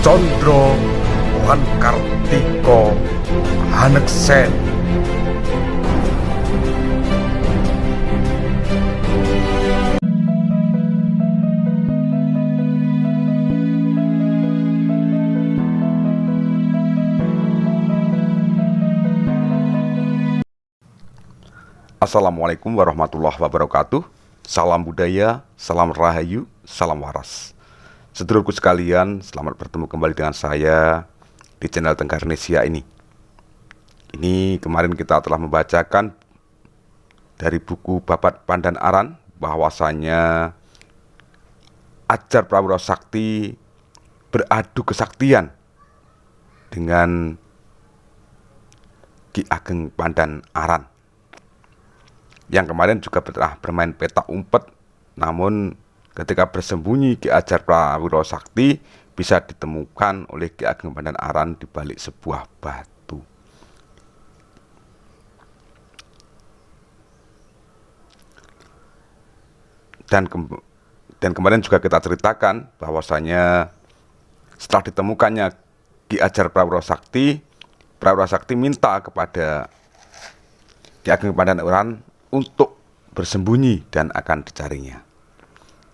Condro lan Kartika Haneksen. Assalamualaikum warahmatullahi wabarakatuh. Salam budaya, salam rahayu, salam waras. Sedulurku sekalian, selamat bertemu kembali dengan saya di channel Tenggarnesia ini. Ini kemarin kita telah membacakan dari buku Babat Pandan Aran bahwasanya Adjar Prawiro Sakti beradu kesaktian dengan Ki Ageng Pandan Aran. Yang kemarin juga pernah bermain petak umpet, namun ketika bersembunyi Ki Adjar Prawiro Sakti bisa ditemukan oleh Ki Ageng Pandan Aran di balik sebuah batu. Dan kemarin juga kita ceritakan bahwasanya setelah ditemukannya Ki Adjar Prawiro Sakti minta kepada Ki Ageng Pandan Aran untuk bersembunyi dan akan dicarinya.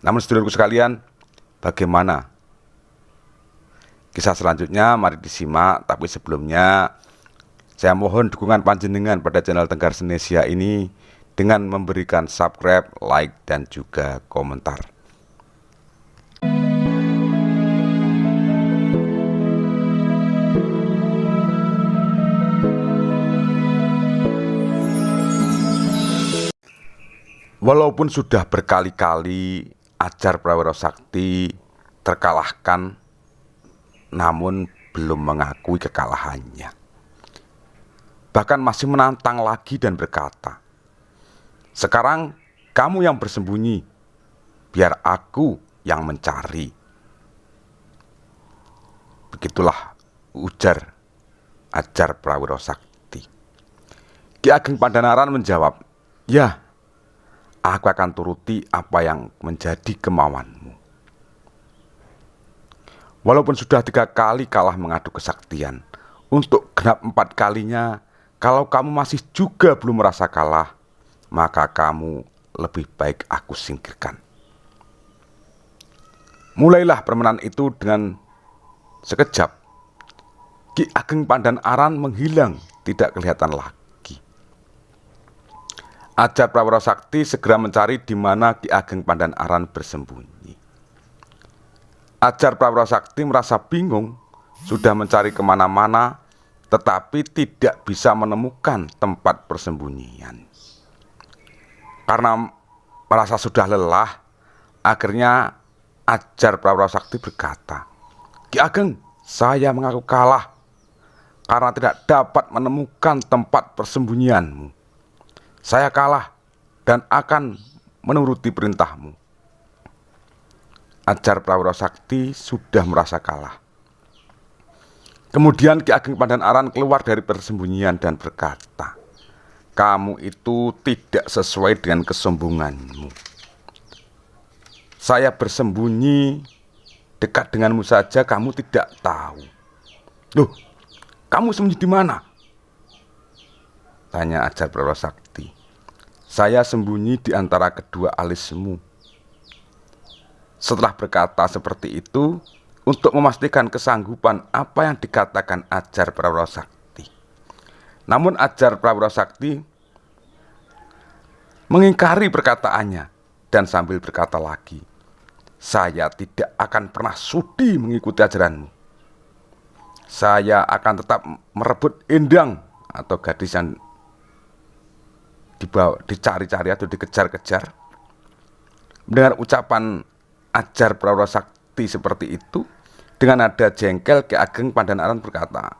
Namun saudaraku sekalian, bagaimana kisah selanjutnya? Mari disimak. Tapi sebelumnya saya mohon dukungan panjenengan pada channel Tenggarnesia ini dengan memberikan subscribe, like, dan juga komentar. Walaupun sudah berkali-kali Adjar Prawiro Sakti terkalahkan, namun belum mengakui kekalahannya. Bahkan masih menantang lagi dan berkata, "Sekarang kamu yang bersembunyi, biar aku yang mencari." Begitulah ujar Adjar Prawiro Sakti. Ki Ageng Pandan Aran menjawab, "Ya, aku akan turuti apa yang menjadi kemauanmu." Walaupun sudah 3 kali kalah mengadu kesaktian, untuk genap 4 kalinya, kalau kamu masih juga belum merasa kalah, maka kamu lebih baik aku singkirkan. Mulailah permainan itu dengan sekejap. Ki Ageng Pandan Aran menghilang, tidak kelihatan lagi. Adjar Prawiro Sakti segera mencari di mana Ki Ageng Pandan Aran bersembunyi. Adjar Prawiro Sakti merasa bingung, sudah mencari kemana-mana, tetapi tidak bisa menemukan tempat persembunyian. Karena merasa sudah lelah, akhirnya Adjar Prawiro Sakti berkata, "Ki Ageng, saya mengaku kalah karena tidak dapat menemukan tempat persembunyianmu. Saya kalah dan akan menuruti perintahmu." Adjar Prawiro Sakti sudah merasa kalah. Kemudian Ki Ageng Pandan Aran keluar dari persembunyian dan berkata, "Kamu itu tidak sesuai dengan kesombonganmu. Saya bersembunyi dekat denganmu saja kamu tidak tahu. Loh, kamu sembunyi di mana?" tanya Adjar Prawiro Sakti. "Saya sembunyi di antara kedua alismu." Setelah berkata seperti itu, untuk memastikan kesanggupan apa yang dikatakan Adjar Prawiro Sakti. Namun Adjar Prawiro Sakti mengingkari perkataannya dan sambil berkata lagi, "Saya tidak akan pernah sudi mengikuti ajaranmu. Saya akan tetap merebut Endang atau gadis yang dicari-cari atau dikejar-kejar." Mendengar ucapan Adjar Prawiro Sakti seperti itu, dengan nada jengkel Ki Ageng Pandan Aran berkata,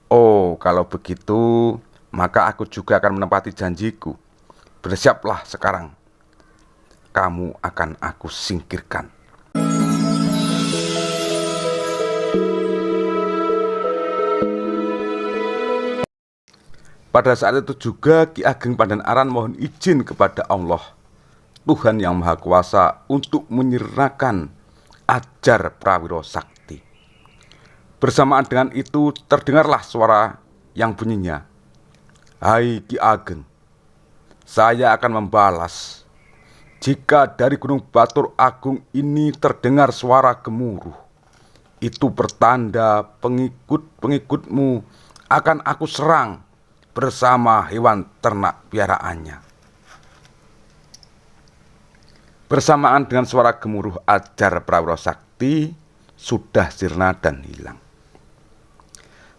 "Oh, kalau begitu maka aku juga akan menepati janjiku. Bersiaplah sekarang, kamu akan aku singkirkan." Pada saat itu juga Ki Ageng Pandan Aran mohon izin kepada Allah, Tuhan yang Maha Kuasa, untuk menyerahkan Adjar Prawiro Sakti. Bersamaan dengan itu terdengarlah suara yang bunyinya, "Hai Ki Ageng, saya akan membalas. Jika dari Gunung Batur Agung ini terdengar suara gemuruh, itu pertanda pengikut-pengikutmu akan aku serang bersama hewan ternak piaraannya." Bersamaan dengan suara gemuruh, ajar Prawiro Sakti sudah sirna dan hilang.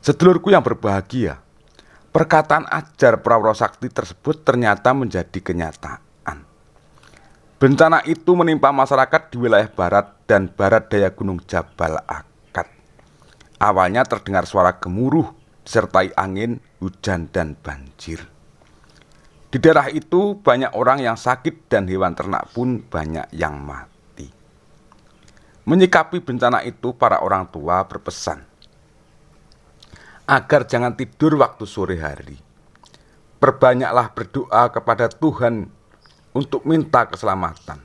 Sedulurku yang berbahagia, perkataan ajar Prawiro Sakti tersebut ternyata menjadi kenyataan. Bencana itu menimpa masyarakat di wilayah barat dan barat daya Gunung Jabal Akad. Awalnya terdengar suara gemuruh disertai angin, hujan, dan banjir. Di daerah itu banyak orang yang sakit dan hewan ternak pun banyak yang mati. Menyikapi bencana itu, para orang tua berpesan agar jangan tidur waktu sore hari. Perbanyaklah berdoa kepada Tuhan untuk minta keselamatan.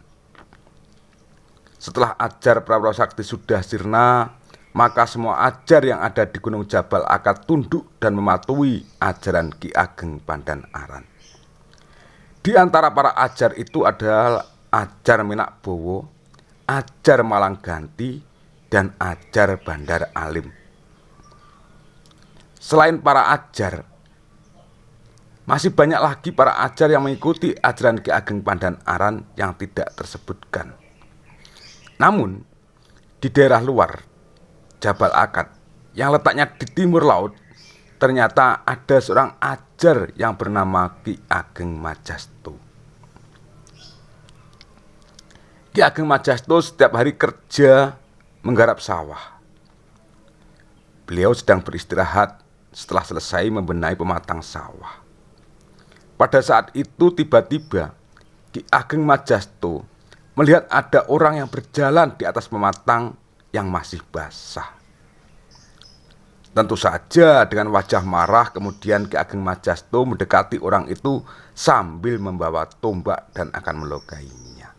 Setelah ajar Prawiro Sakti sudah sirna, maka semua ajar yang ada di Gunung Jabal Akad tunduk dan mematuhi ajaran Ki Ageng Pandanaran. Di antara para ajar itu adalah ajar Minakbowo, ajar Malangganti, dan ajar Bandar Alim. Selain para ajar, masih banyak lagi para ajar yang mengikuti ajaran Ki Ageng Pandanaran yang tidak tersebutkan. Namun, di daerah luar Jabal Akad yang letaknya di timur laut, ternyata ada seorang ajar yang bernama Ki Ageng Majasto. Ki Ageng Majasto setiap hari kerja menggarap sawah. Beliau sedang beristirahat setelah selesai membenahi pematang sawah. Pada saat itu tiba-tiba Ki Ageng Majasto melihat ada orang yang berjalan di atas pematang yang masih basah. Tentu saja dengan wajah marah kemudian Ki Ageng Majasto mendekati orang itu sambil membawa tombak dan akan melukainya.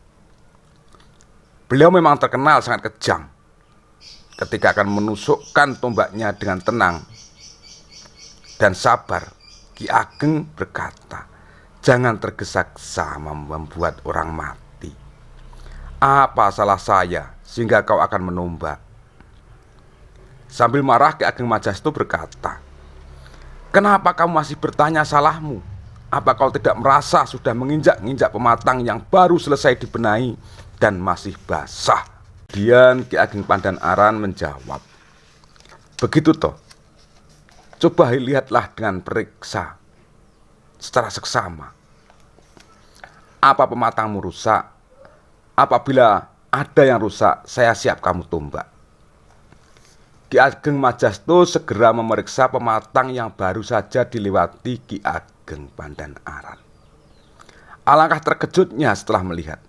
Beliau memang terkenal sangat kejam. Ketika akan menusukkan tombaknya dengan tenang dan sabar, Ki Ageng berkata, "Jangan tergesa-gesa membuat orang mati. Apa salah saya sehingga kau akan menombak?" Sambil marah, Ki Ageng Majasto berkata, "Kenapa kamu masih bertanya salahmu? Apa kau tidak merasa sudah menginjak-injak pematang yang baru selesai dibenahi dan masih basah?" Kemudian Ki Ageng Pandanaran menjawab, "Begitu toh. Coba lihatlah dengan periksa secara seksama. Apa pematangmu rusak? Apabila ada yang rusak, saya siap kamu tombak." Ki Ageng Majasto segera memeriksa pematang yang baru saja dilewati Ki Ageng Pandanaran. Alangkah terkejutnya setelah melihat,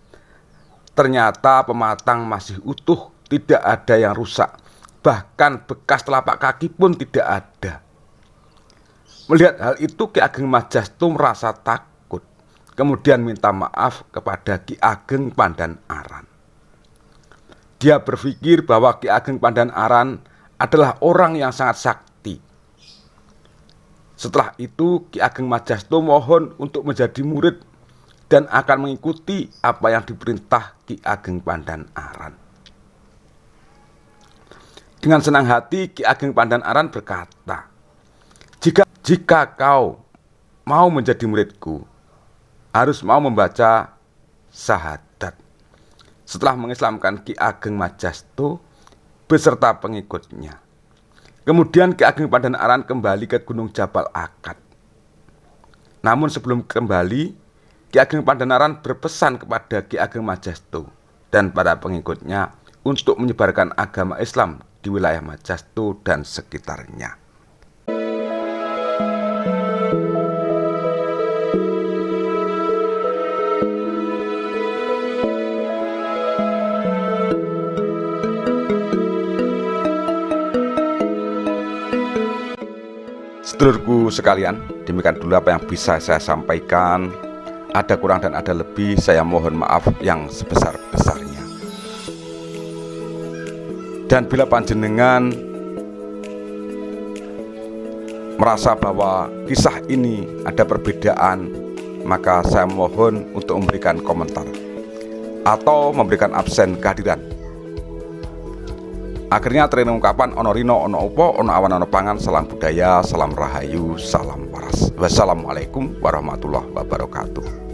ternyata pematang masih utuh, tidak ada yang rusak, bahkan bekas telapak kaki pun tidak ada. Melihat hal itu, Ki Ageng Majasto merasa takut, kemudian minta maaf kepada Ki Ageng Pandanaran. Dia berpikir bahwa Ki Ageng Pandanaran adalah orang yang sangat sakti. Setelah itu, Ki Ageng Majasto mohon untuk menjadi murid dan akan mengikuti apa yang diperintah Ki Ageng Pandanaran. Dengan senang hati, Ki Ageng Pandanaran berkata, Jika kau mau menjadi muridku, harus mau membaca syahadat." Setelah mengislamkan Ki Ageng Majasto beserta pengikutnya, kemudian Ki Ageng Pandanaran kembali ke Gunung Jabal Akad. Namun sebelum kembali, Ki Ageng Pandanaran berpesan kepada Ki Ageng Majasto dan para pengikutnya untuk menyebarkan agama Islam di wilayah Majasto dan sekitarnya. Sedulurku sekalian, demikian dulu apa yang bisa saya sampaikan. Ada kurang dan ada lebih, saya mohon maaf yang sebesar-besarnya. Dan bila panjenengan merasa bahwa kisah ini ada perbedaan, maka saya mohon untuk memberikan komentar atau memberikan absen kehadiran. Akhirnya training ungkapan ono rino ono upo ono awan ono pangan. Salam budaya, salam rahayu, salam waras. Wassalamualaikum warahmatullahi wabarakatuh.